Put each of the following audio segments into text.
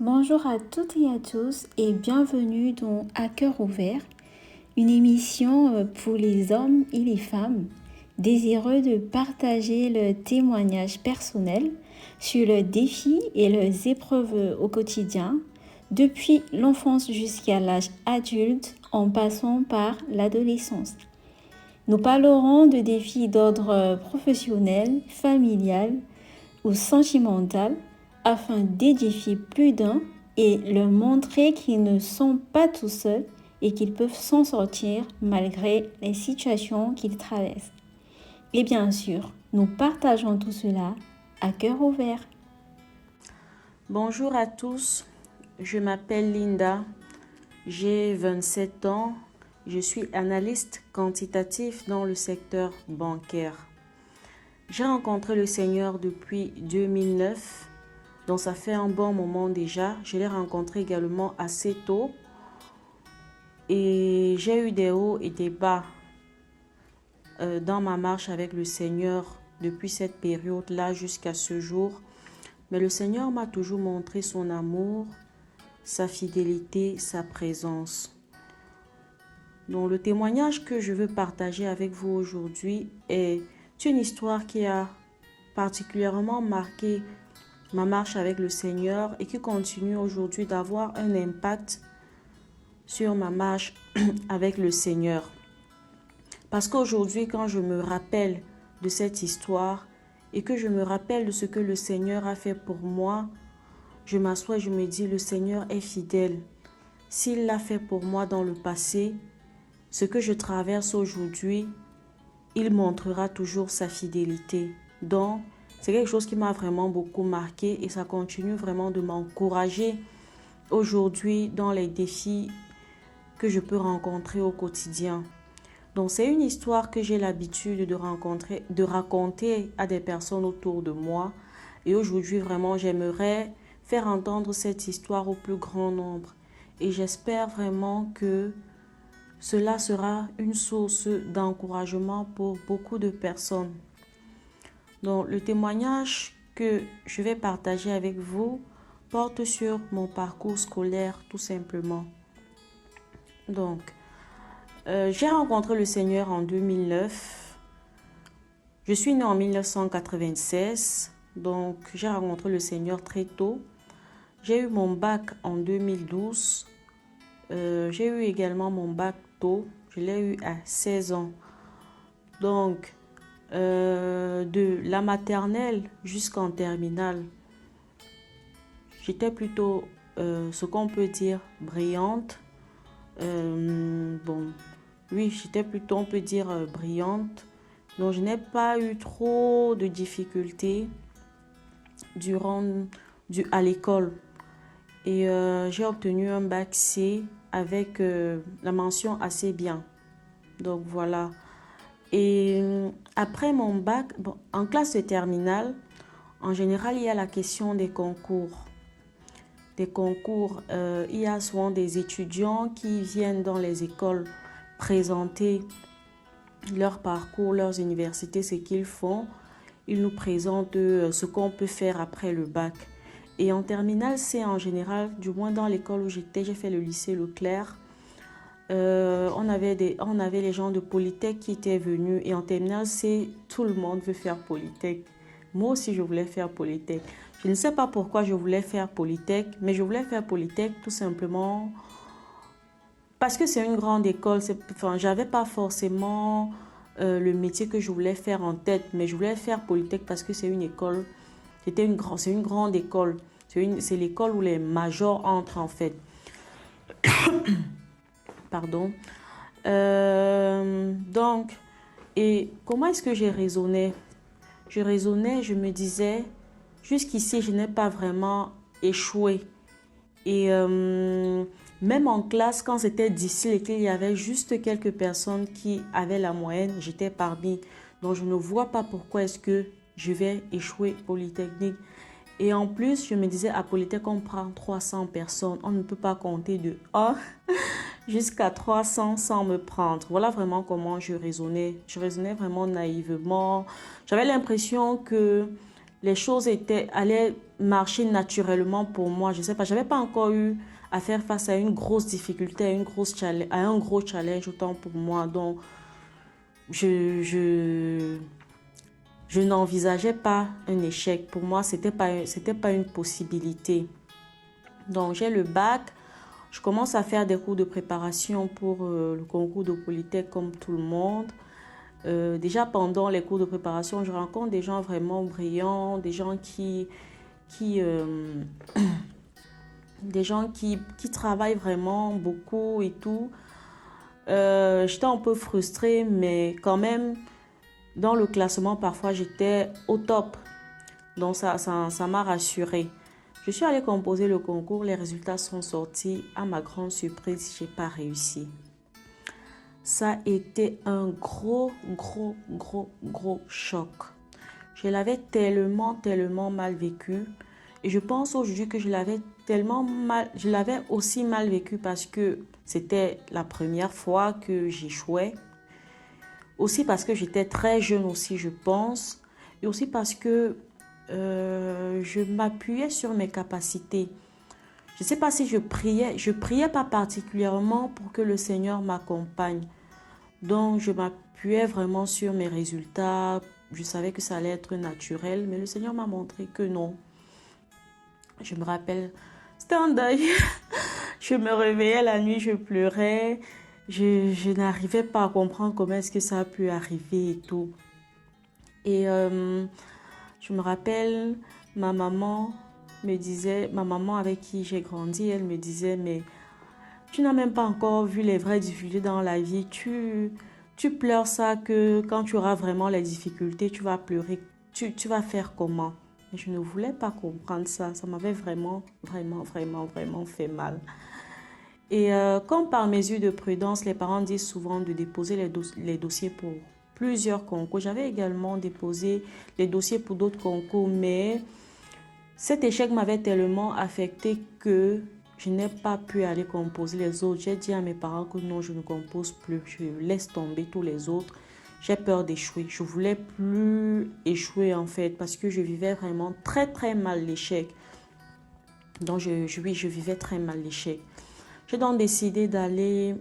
Bonjour à toutes et à tous et bienvenue dans À cœur ouvert, une émission pour les hommes et les femmes désireux de partager leurs témoignages personnels sur leurs défis et leurs épreuves au quotidien, depuis l'enfance jusqu'à l'âge adulte en passant par l'adolescence. Nous parlerons de défis d'ordre professionnel, familial ou sentimental afin d'édifier plus d'un et leur montrer qu'ils ne sont pas tout seuls et qu'ils peuvent s'en sortir malgré les situations qu'ils traversent. Et bien sûr, nous partageons tout cela à cœur ouvert. Bonjour à tous, je m'appelle Linda, j'ai 27 ans, je suis analyste quantitatif dans le secteur bancaire. J'ai rencontré le Seigneur depuis 2009, donc ça fait un bon moment déjà. Je l'ai rencontré également assez tôt et j'ai eu des hauts et des bas dans ma marche avec le Seigneur depuis cette période-là jusqu'à ce jour. Mais le Seigneur m'a toujours montré son amour, sa fidélité, sa présence. Donc le témoignage que je veux partager avec vous aujourd'hui est une histoire qui a particulièrement marqué ma marche avec le Seigneur et qui continue aujourd'hui d'avoir un impact sur ma marche avec le Seigneur. Parce qu'aujourd'hui, quand je me rappelle de cette histoire et que je me rappelle de ce que le Seigneur a fait pour moi, je m'assois et je me dis, le Seigneur est fidèle. S'il l'a fait pour moi dans le passé, ce que je traverse aujourd'hui, il montrera toujours sa fidélité. Donc, c'est quelque chose qui m'a vraiment beaucoup marqué et ça continue vraiment de m'encourager aujourd'hui dans les défis que je peux rencontrer au quotidien. Donc, c'est une histoire que j'ai l'habitude de raconter à des personnes autour de moi. Et aujourd'hui, vraiment, j'aimerais faire entendre cette histoire au plus grand nombre. Et j'espère vraiment que cela sera une source d'encouragement pour beaucoup de personnes. Donc, le témoignage que je vais partager avec vous porte sur mon parcours scolaire, tout simplement. Donc, j'ai rencontré le Seigneur en 2009. Je suis née en 1996, donc j'ai rencontré le Seigneur très tôt. J'ai eu mon bac en 2012. J'ai eu également mon bac tôt. Je l'ai eu à 16 ans. Donc, de la maternelle jusqu'en terminale, j'étais plutôt ce qu'on peut dire brillante. Oui, j'étais plutôt, on peut dire, brillante. Donc, je n'ai pas eu trop de difficultés à l'école. Et j'ai obtenu un bac C avec la mention assez bien. Donc, voilà. Et après mon bac, en classe de terminale, en général, il y a la question des concours. Il y a souvent des étudiants qui viennent dans les écoles présenter leur parcours, leurs universités, ce qu'ils font. Ils nous présentent ce qu'on peut faire après le bac. Et en terminale, c'est en général, du moins dans l'école où j'étais, j'ai fait le lycée Leclerc. On avait les gens de Polytech qui étaient venus. Et en terminale, tout le monde veut faire Polytech. Moi aussi, je voulais faire Polytech. Je ne sais pas pourquoi je voulais faire Polytech, mais je voulais faire Polytech tout simplement parce que c'est une grande école. J'avais pas forcément le métier que je voulais faire en tête, mais je voulais faire Polytech parce que c'est une école. C'est une grande école. C'est l'école où les majors entrent en fait. Pardon. Donc, et comment est-ce que j'ai raisonné? Je me disais, jusqu'ici, je n'ai pas vraiment échoué. Et même en classe, quand c'était difficile et qu'il y avait juste quelques personnes qui avaient la moyenne, j'étais parmi. Donc, je ne vois pas pourquoi est-ce que je vais échouer Polytechnique. Et en plus, je me disais, à Polytech, on prend 300 personnes. On ne peut pas compter de 1 jusqu'à 300 sans me prendre. Voilà vraiment comment je raisonnais. Je raisonnais vraiment naïvement. J'avais l'impression que les choses allaient marché naturellement pour moi. Je ne sais pas, je n'avais pas encore eu à faire face à une grosse difficulté, à un gros challenge autant pour moi. Donc, je n'envisageais pas un échec. Pour moi, c'était pas une possibilité. Donc, j'ai le bac. Je commence à faire des cours de préparation pour le concours de Polytech comme tout le monde. Déjà pendant les cours de préparation, je rencontre des gens vraiment brillants, des gens qui des gens qui travaillent vraiment beaucoup et tout. J'étais un peu frustrée, mais quand même, dans le classement, parfois, j'étais au top. Donc, ça m'a rassurée. Je suis allée composer le concours, les résultats sont sortis. À ma grande surprise, je n'ai pas réussi. Ça a été un gros choc. Je l'avais tellement mal vécu. Et je pense aujourd'hui que je l'avais aussi mal vécu parce que c'était la première fois que j'échouais. Aussi parce que j'étais très jeune aussi, je pense. Et aussi parce que je m'appuyais sur mes capacités. Je ne sais pas si je priais pas particulièrement pour que le Seigneur m'accompagne. Donc, je m'appuyais vraiment sur mes résultats. Je savais que ça allait être naturel, mais le Seigneur m'a montré que non. Je me rappelle, c'était un deuil. Je me réveillais la nuit, je pleurais. Je n'arrivais pas à comprendre comment est-ce que ça a pu arriver et tout. Et je me rappelle, ma maman avec qui j'ai grandi, elle me disait, mais tu n'as même pas encore vu les vraies difficultés dans la vie. Tu pleures ça que quand tu auras vraiment les difficultés, tu vas pleurer. Tu vas faire comment? Et je ne voulais pas comprendre ça. Ça m'avait vraiment fait mal. Et comme par mesure de prudence, les parents disent souvent de déposer les dossiers pour plusieurs concours. J'avais également déposé les dossiers pour d'autres concours, mais cet échec m'avait tellement affecté que je n'ai pas pu aller composer les autres. J'ai dit à mes parents que non, je ne compose plus. Je laisse tomber tous les autres. J'ai peur d'échouer. Je ne voulais plus échouer en fait parce que je vivais vraiment très mal l'échec. Donc je vivais très mal l'échec. J'ai donc décidé d'aller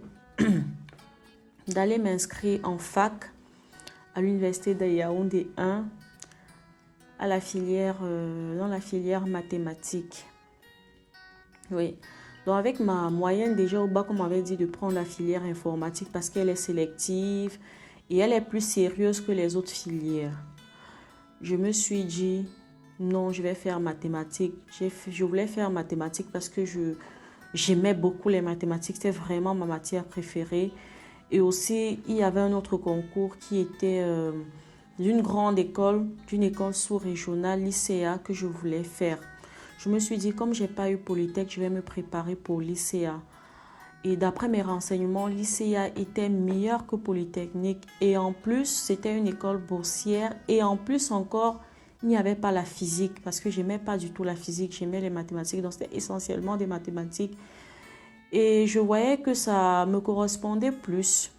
m'inscrire en fac à l'université de Yaoundé 1 dans la filière mathématiques. Oui. Donc avec ma moyenne déjà au bac, on m'avait dit de prendre la filière informatique parce qu'elle est sélective et elle est plus sérieuse que les autres filières. Je me suis dit non, je vais faire mathématiques. Je voulais faire mathématiques parce que j'aimais beaucoup les mathématiques. C'était vraiment ma matière préférée. Et aussi, il y avait un autre concours qui était d'une grande école, d'une école sous-régionale, lycéa, que je voulais faire. Je me suis dit, comme je n'ai pas eu Polytech, je vais me préparer pour lycéa. Et d'après mes renseignements, lycéa était meilleur que Polytechnique. Et en plus, c'était une école boursière. Et en plus encore, il n'y avait pas la physique parce que je n'aimais pas du tout la physique. J'aimais les mathématiques, donc c'était essentiellement des mathématiques. Et je voyais que ça me correspondait plus.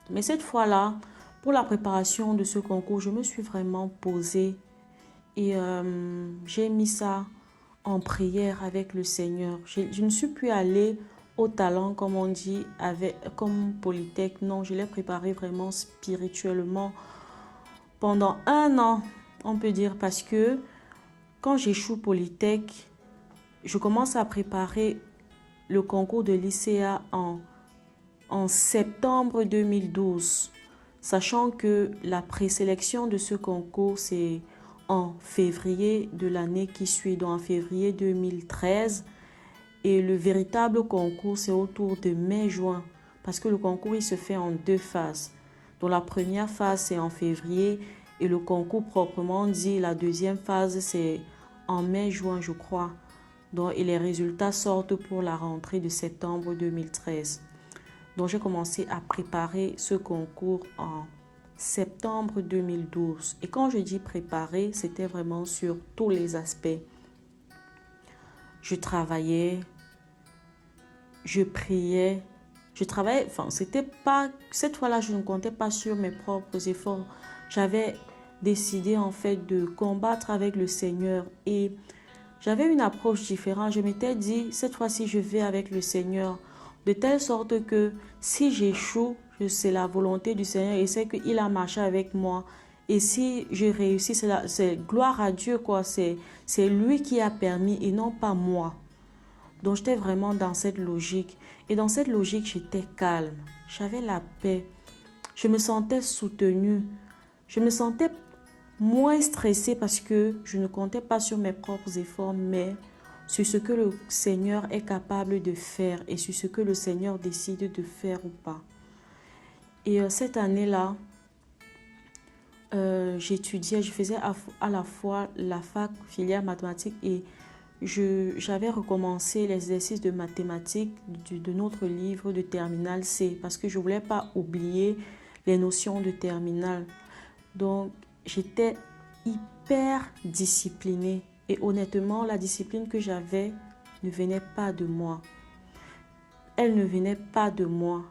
Mais cette fois-là, pour la préparation de ce concours, je me suis vraiment posée et j'ai mis ça en prière avec le Seigneur. Je ne suis plus allée au talent, comme on dit, comme Polytech. Non, je l'ai préparé vraiment spirituellement pendant 1 an, on peut dire, parce que quand j'échoue Polytech, je commence à préparer le concours de lycéa en septembre 2012, sachant que la présélection de ce concours, c'est en février de l'année qui suit, donc en février 2013. Et le véritable concours, c'est autour de mai-juin, parce que le concours, il se fait en 2 phases. Donc la première phase, c'est en février, et le concours proprement dit, la deuxième phase, c'est en mai-juin, je crois. Donc, et les résultats sortent pour la rentrée de septembre 2013. Donc, j'ai commencé à préparer ce concours en septembre 2012. Et quand je dis préparer, c'était vraiment sur tous les aspects. Je travaillais, je priais, je travaillais, enfin, c'était pas, cette fois-là, je ne comptais pas sur mes propres efforts. J'avais décidé en fait de combattre avec le Seigneur et j'avais une approche différente. Je m'étais dit, cette fois-ci, je vais avec le Seigneur de telle sorte que si j'échoue, c'est la volonté du Seigneur et c'est qu'il a marché avec moi. Et si je réussis, c'est gloire à Dieu, quoi. C'est lui qui a permis et non pas moi. Donc, j'étais vraiment dans cette logique. Et dans cette logique, j'étais calme. J'avais la paix. Je me sentais soutenue. Je me sentais moins stressée parce que je ne comptais pas sur mes propres efforts, mais sur ce que le Seigneur est capable de faire et sur ce que le Seigneur décide de faire ou pas. Et cette année-là, j'étudiais, je faisais à la fois la fac, filière mathématiques et j'avais recommencé l'exercice de mathématiques de notre livre de terminale C parce que je ne voulais pas oublier les notions de terminale. Donc, j'étais hyper disciplinée et honnêtement, la discipline que j'avais ne venait pas de moi. Elle ne venait pas de moi.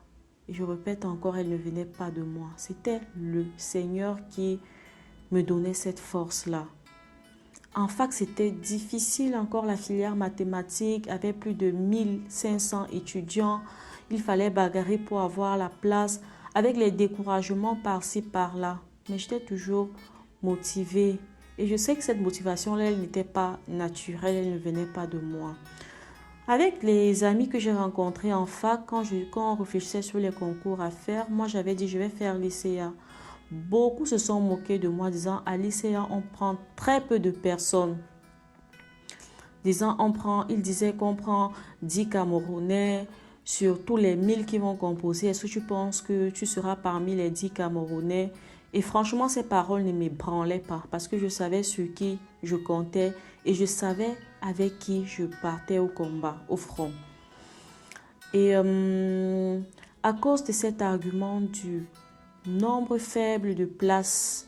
Et je répète encore, elle ne venait pas de moi. C'était le Seigneur qui me donnait cette force-là. En fac, c'était difficile encore la filière mathématique avec plus de 1500 étudiants. Il fallait bagarrer pour avoir la place avec les découragements par-ci, par-là. Mais j'étais toujours motivée. Et je sais que cette motivation-là, elle n'était pas naturelle, elle ne venait pas de moi. Avec les amis que j'ai rencontrés en fac, quand on réfléchissait sur les concours à faire, moi j'avais dit je vais faire l'ICA. Beaucoup se sont moqués de moi disant à l'ICA on prend très peu de personnes. Ils disaient qu'on prend 10 Camerounais sur tous les 1000 qui vont composer. Est-ce que tu penses que tu seras parmi les 10 Camerounais? Et franchement, ces paroles ne m'ébranlaient pas parce que je savais sur qui je comptais et je savais avec qui je partais au combat, au front. Et à cause de cet argument du nombre faible de places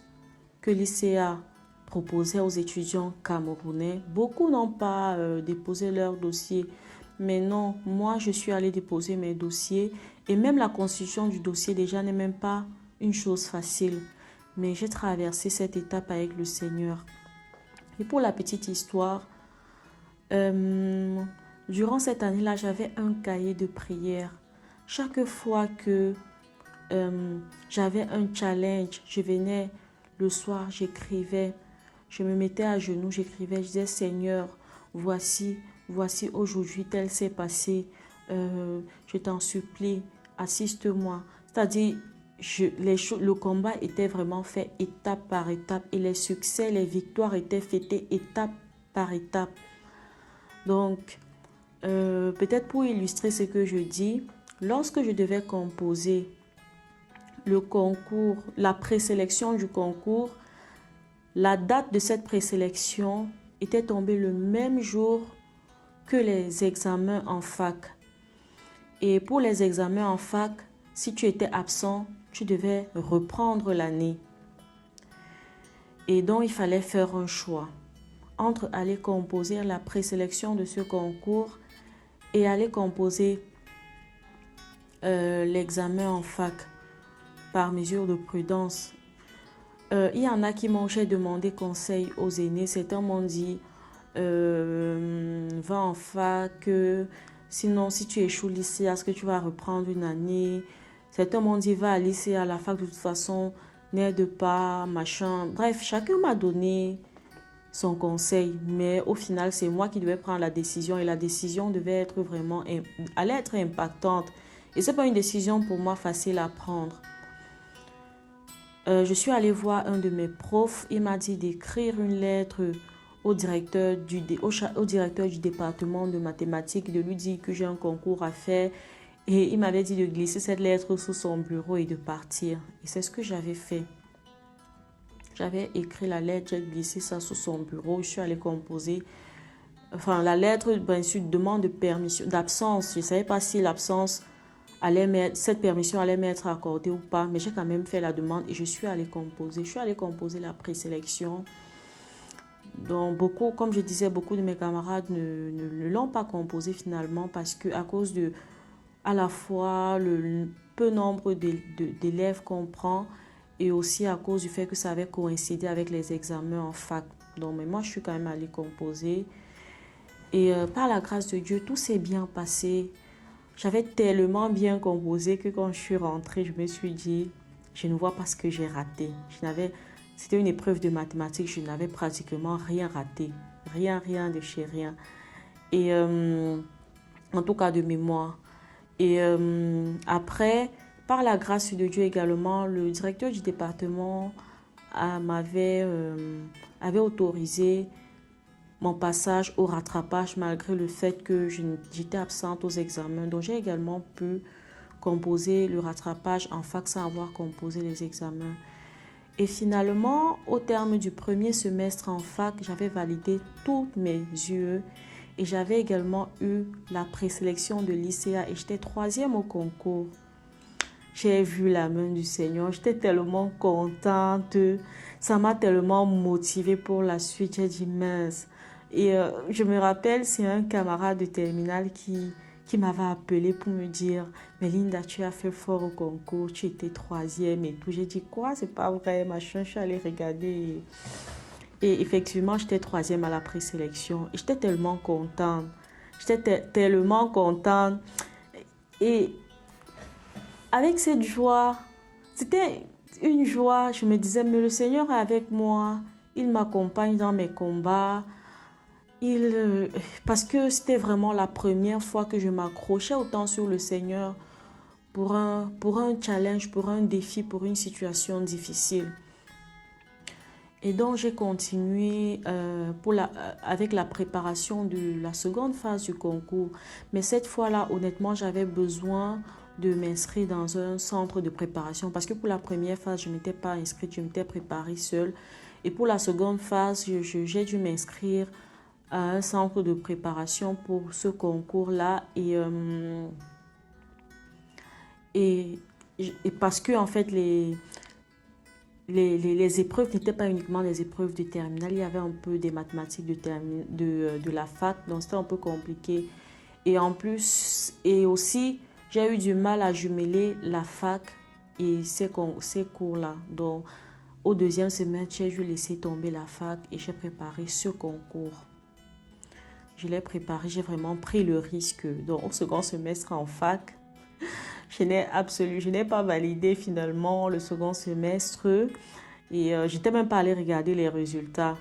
que l'ICA proposait aux étudiants camerounais, beaucoup n'ont pas déposé leur dossier. Mais non, moi je suis allée déposer mes dossiers et même la constitution du dossier déjà n'est même pas une chose facile. Mais j'ai traversé cette étape avec le Seigneur. Et pour la petite histoire, durant cette année-là, j'avais un cahier de prière. Chaque fois que j'avais un challenge, je venais le soir, j'écrivais, je me mettais à genoux, j'écrivais, je disais Seigneur, voici aujourd'hui tel s'est passé, je t'en supplie, assiste-moi. C'est-à-dire, le combat était vraiment fait étape par étape et les succès, les victoires étaient fêtées étape par étape. Donc, peut-être pour illustrer ce que je dis, lorsque je devais composer le concours, la présélection du concours, la date de cette présélection était tombée le même jour que les examens en fac. Et pour les examens en fac, si tu étais absent, tu devais reprendre l'année. Et donc, il fallait faire un choix entre aller composer la présélection de ce concours et aller composer l'examen en fac par mesure de prudence. Il y en a j'ai demandé conseil aux aînés. Certains m'ont dit va en fac, sinon si tu échoues lycée, est-ce que tu vas reprendre une année? Certains m'ont dit va à lycée, à la fac de toute façon, n'aide pas, machin. Bref, chacun m'a donné son conseil, mais au final c'est moi qui devais prendre la décision et la décision devait être allait être impactante et c'est pas une décision pour moi facile à prendre. Je suis allée voir un de mes profs, il m'a dit d'écrire une lettre au directeur du département de mathématiques, de lui dire que j'ai un concours à faire et il m'avait dit de glisser cette lettre sous son bureau et de partir. Et c'est ce que j'avais fait. J'avais écrit la lettre, j'ai glissé ça sous son bureau, je suis allée composer. Enfin, la lettre, bien sûr, demande de permission, d'absence. Je ne savais pas si cette permission allait m'être accordée ou pas, mais j'ai quand même fait la demande et je suis allée composer. Je suis allée composer la présélection. Donc, comme je disais, beaucoup de mes camarades ne l'ont pas composé finalement parce que à cause de, à la fois, le peu nombre d'élèves qu'on prend et aussi à cause du fait que ça avait coïncidé avec les examens en fac. Donc, mais moi, je suis quand même allée composer. Et par la grâce de Dieu, tout s'est bien passé. J'avais tellement bien composé que quand je suis rentrée, je me suis dit, je ne vois pas ce que j'ai raté. C'était une épreuve de mathématiques, je n'avais pratiquement rien raté. Rien de chez rien. Et en tout cas de mémoire. Et après, par la grâce de Dieu également, le directeur du département avait autorisé mon passage au rattrapage malgré le fait que j'étais absente aux examens. Donc j'ai également pu composer le rattrapage en fac sans avoir composé les examens. Et finalement, au terme du premier semestre en fac, j'avais validé toutes mes UE et j'avais également eu la présélection de l'ICA et j'étais 3e au concours. J'ai vu la main du Seigneur, j'étais tellement contente, ça m'a tellement motivée pour la suite. J'ai dit mince. Et je me rappelle, c'est un camarade de terminale qui m'avait appelé pour me dire mais Linda, tu as fait fort au concours, tu étais 3e et tout. J'ai dit quoi, c'est pas vrai, machin. Je suis allée regarder et effectivement, j'étais 3e à la présélection. Et j'étais tellement contente. J'étais tellement contente. Et avec cette joie, c'était une joie. Je me disais, mais le Seigneur est avec moi. Il m'accompagne dans mes combats. Parce que c'était vraiment la première fois que je m'accrochais autant sur le Seigneur pour un challenge, pour un défi, pour une situation difficile. Et donc, j'ai continué avec la préparation de la seconde phase du concours. Mais cette fois-là, honnêtement, j'avais besoin de m'inscrire dans un centre de préparation. Parce que pour la première phase, je ne m'étais pas inscrite, je m'étais préparée seule. Et pour la seconde phase, j'ai dû m'inscrire à un centre de préparation pour ce concours-là. Et parce que, en fait, les épreuves n'étaient pas uniquement des épreuves de terminale, il y avait un peu des mathématiques de la fac, donc c'était un peu compliqué. Et en plus, et aussi, j'ai eu du mal à jumeler la fac et ces cours-là. Donc, au deuxième semestre, j'ai dû laisser tomber la fac et j'ai préparé ce concours. Je l'ai préparé, j'ai vraiment pris le risque. Donc, au second semestre en fac, je n'ai pas validé finalement le second semestre et j'étais même pas allée regarder les résultats.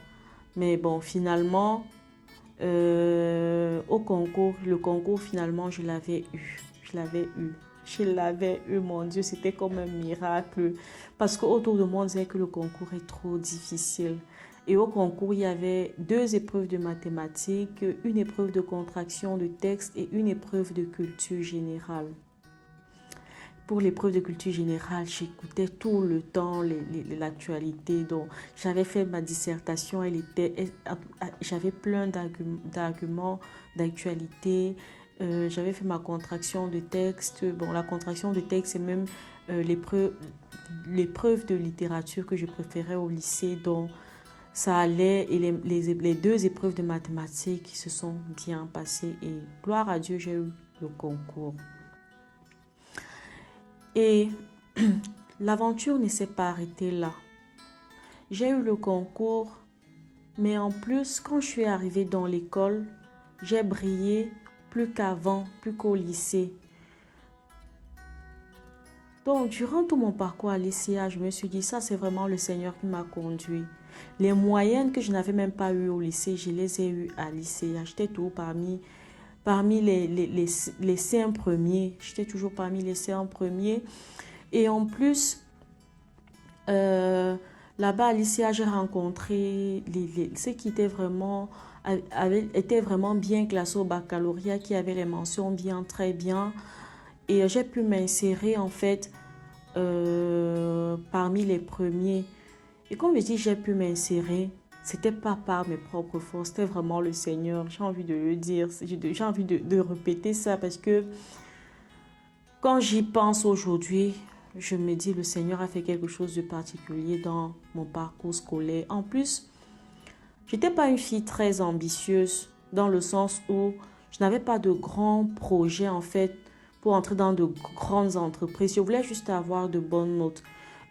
Mais bon, finalement, le concours finalement, je l'avais eu, mon Dieu, c'était comme un miracle. Parce qu'autour de moi, on disait que le concours est trop difficile. Et au concours, il y avait 2 épreuves de mathématiques, une épreuve de contraction de texte et une épreuve de culture générale. Pour l'épreuve de culture générale, j'écoutais tout le temps l'actualité. Donc, j'avais fait ma dissertation, j'avais plein d'arguments d'actualité. J'avais fait ma contraction de texte. Bon, la contraction de texte, c'est même l'épreuve de littérature que je préférais au lycée. Donc, ça allait et les 2 épreuves de mathématiques se sont bien passées. Et gloire à Dieu, j'ai eu le concours. Et l'aventure ne s'est pas arrêtée là. J'ai eu le concours, mais en plus, quand je suis arrivée dans l'école, j'ai brillé plus qu'avant, plus qu'au lycée. Donc, durant tout mon parcours à l'ICA, je me suis dit, ça c'est vraiment le Seigneur qui m'a conduit. Les moyennes que je n'avais même pas eues au lycée, je les ai eues à l'ICA. J'étais toujours parmi les 5 premiers. J'étais toujours parmi les 5 premiers. Et en plus, là-bas à l'ICA, j'ai rencontré ceux qui étaient vraiment bien classés au baccalauréat, qui avaient les mentions bien, très bien. Et j'ai pu m'insérer en fait parmi les premiers. Et comme je dis, j'ai pu m'insérer. C'était pas par mes propres forces, c'était vraiment le Seigneur. J'ai envie de le dire, j'ai envie de répéter ça parce que quand j'y pense aujourd'hui, je me dis le Seigneur a fait quelque chose de particulier dans mon parcours scolaire. En plus, je n'étais pas une fille très ambitieuse dans le sens où je n'avais pas de grands projets en fait pour entrer dans de grandes entreprises. Je voulais juste avoir de bonnes notes.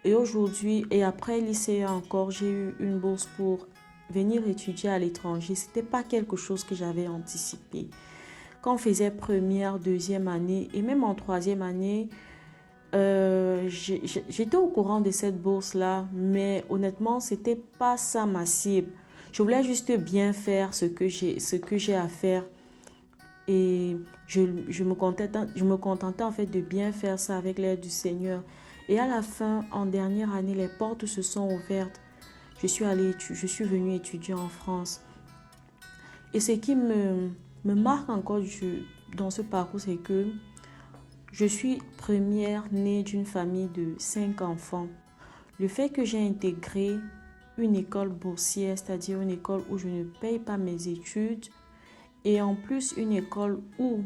Et aujourd'hui, et après lycée encore, j'ai eu une bourse pour venir étudier à l'étranger. Ce n'était pas quelque chose que j'avais anticipé. Quand on faisait première, deuxième année et même en troisième année, j'étais au courant de cette bourse-là, mais honnêtement, c'était pas ça ma cible. Je voulais juste bien faire ce que j'ai à faire et je me contentais en fait de bien faire ça avec l'aide du Seigneur. Et à la fin, en dernière année, les portes se sont ouvertes. Je suis venue étudier en France. Et ce qui me marque encore dans ce parcours, c'est que je suis première née d'une famille de 5 enfants. Le fait que j'ai intégré une école boursière, c'est-à-dire une école où je ne paye pas mes études, et en plus une école où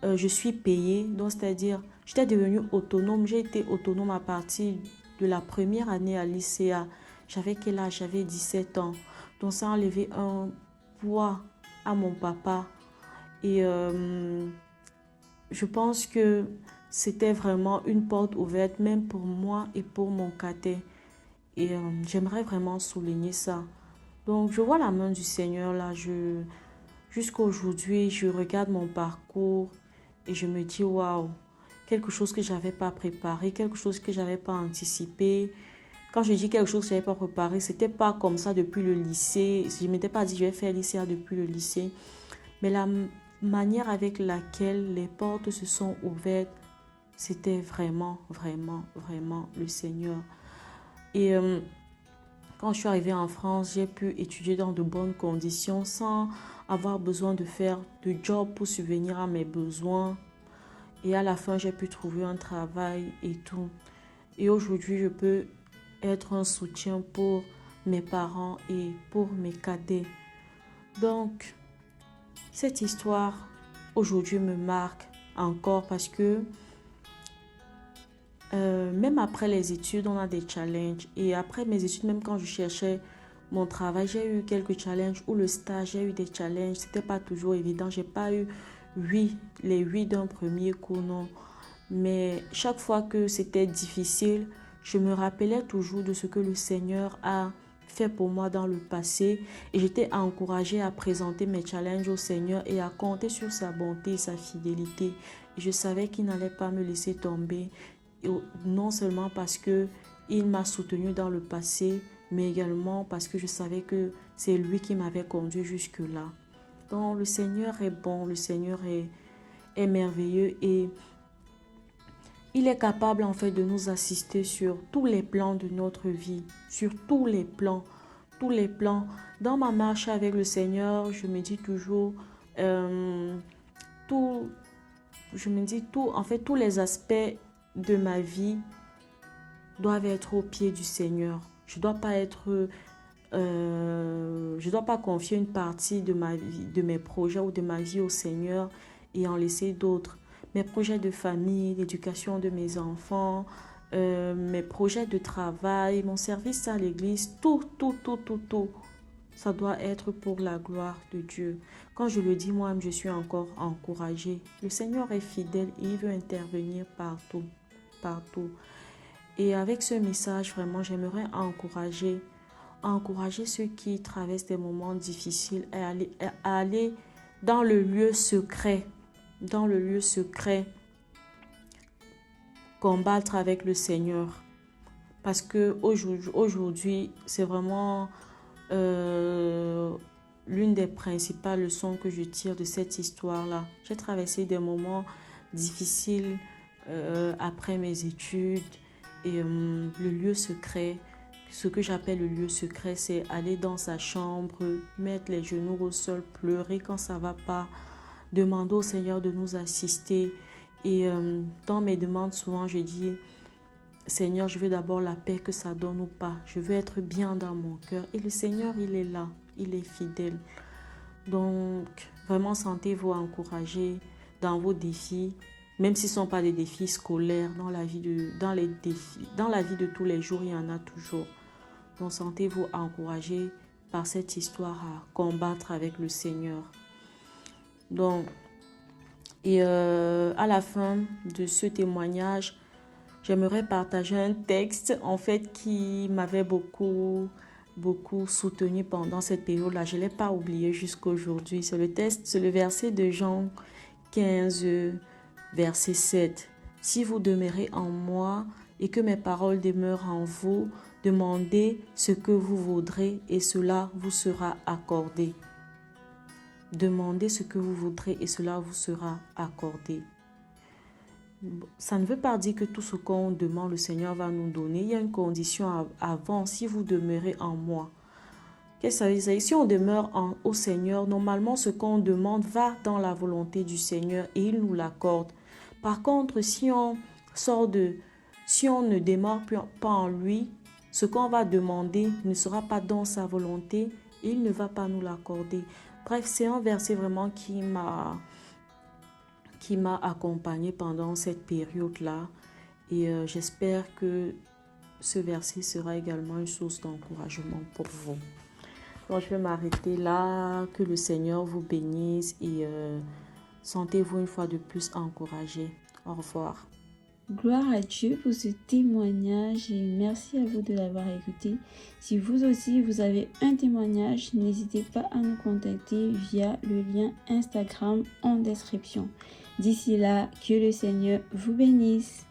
je suis payée, donc c'est-à-dire j'étais devenue autonome. J'ai été autonome à partir de la première année à l'ICA. J'avais quel âge? J'avais 17 ans. Donc ça a enlevé un poids à mon papa. Et je pense que c'était vraiment une porte ouverte, même pour moi et pour mon cadet. Et j'aimerais vraiment souligner ça. Donc, je vois la main du Seigneur là. Jusqu'à aujourd'hui, je regarde mon parcours et je me dis, waouh, quelque chose que je n'avais pas préparé, quelque chose que je n'avais pas anticipé. Quand je dis quelque chose que je n'avais pas préparé, ce n'était pas comme ça depuis le lycée. Je ne m'étais pas dit, je vais faire lycée depuis le lycée. Mais la manière avec laquelle les portes se sont ouvertes, c'était vraiment, vraiment, vraiment le Seigneur. Et quand je suis arrivée en France, j'ai pu étudier dans de bonnes conditions sans avoir besoin de faire de job pour subvenir à mes besoins. Et à la fin, j'ai pu trouver un travail et tout. Et aujourd'hui, je peux être un soutien pour mes parents et pour mes cadets. Donc, cette histoire aujourd'hui me marque encore parce que même après les études, on a des challenges. Et après mes études, même quand je cherchais mon travail, j'ai eu quelques challenges. Ou le stage, j'ai eu des challenges. C'était pas toujours évident. J'ai pas eu les 8 d'un premier coup, non. Mais chaque fois que c'était difficile, je me rappelais toujours de ce que le Seigneur a fait pour moi dans le passé. Et j'étais encouragée à présenter mes challenges au Seigneur et à compter sur sa bonté et sa fidélité. Et je savais qu'il n'allait pas me laisser tomber. Et non seulement parce que il m'a soutenue dans le passé, mais également parce que je savais que c'est lui qui m'avait conduit jusque-là. Donc le Seigneur est bon, le Seigneur est merveilleux et il est capable en fait de nous assister sur tous les plans de notre vie, sur tous les plans, tous les plans. Dans ma marche avec le Seigneur, je me dis toujours, tout, en fait, tous les aspects de ma vie doivent être au pied du Seigneur. Je dois pas confier une partie de ma vie, de mes projets ou de ma vie au Seigneur et en laisser d'autres. Mes projets de famille, l'éducation de mes enfants, mes projets de travail, mon service à l'église, tout, ça doit être pour la gloire de Dieu. Quand je le dis moi-même, je suis encore encouragée. Le Seigneur est fidèle et il veut intervenir partout, partout. Et avec ce message, vraiment, j'aimerais encourager ceux qui traversent des moments difficiles à aller dans le lieu secret, combattre avec le Seigneur. Parce que aujourd'hui, c'est vraiment l'une des principales leçons que je tire de cette histoire-là. J'ai traversé des moments difficiles après mes études et le lieu secret. Ce que j'appelle le lieu secret, c'est aller dans sa chambre, mettre les genoux au sol, pleurer quand ça va pas, demander au Seigneur de nous assister. Et dans mes demandes, souvent, je dis, Seigneur, je veux d'abord la paix que ça donne ou pas. Je veux être bien dans mon cœur. Et le Seigneur, il est là, il est fidèle. Donc, vraiment, sentez-vous encouragés dans vos défis. Même si ce ne sont pas des défis scolaires, dans la vie de tous les jours, il y en a toujours. Donc, sentez-vous encouragés par cette histoire à combattre avec le Seigneur. Donc, et à la fin de ce témoignage, j'aimerais partager un texte en fait qui m'avait beaucoup soutenu pendant cette période-là. Je ne l'ai pas oublié jusqu'à aujourd'hui. C'est le texte, c'est le verset de Jean 15, verset 7. Si vous demeurez en moi et que mes paroles demeurent en vous, demandez ce que vous voudrez et cela vous sera accordé. Demandez ce que vous voudrez et cela vous sera accordé. Ça ne veut pas dire que tout ce qu'on demande, le Seigneur va nous donner. Il y a une condition avant, si vous demeurez en moi. Qu'est-ce que ça veut dire? Si on demeure au Seigneur, normalement ce qu'on demande va dans la volonté du Seigneur et il nous l'accorde. Par contre, si on ne demeure pas en lui, ce qu'on va demander ne sera pas dans sa volonté et il ne va pas nous l'accorder. Bref, c'est un verset vraiment qui m'a accompagné pendant cette période-là. Et j'espère que ce verset sera également une source d'encouragement pour vous. Donc, je vais m'arrêter là. Que le Seigneur vous bénisse et sentez-vous une fois de plus encouragés. Au revoir. Gloire à Dieu pour ce témoignage et merci à vous de l'avoir écouté. Si vous aussi vous avez un témoignage, n'hésitez pas à nous contacter via le lien Instagram en description. D'ici là, que le Seigneur vous bénisse.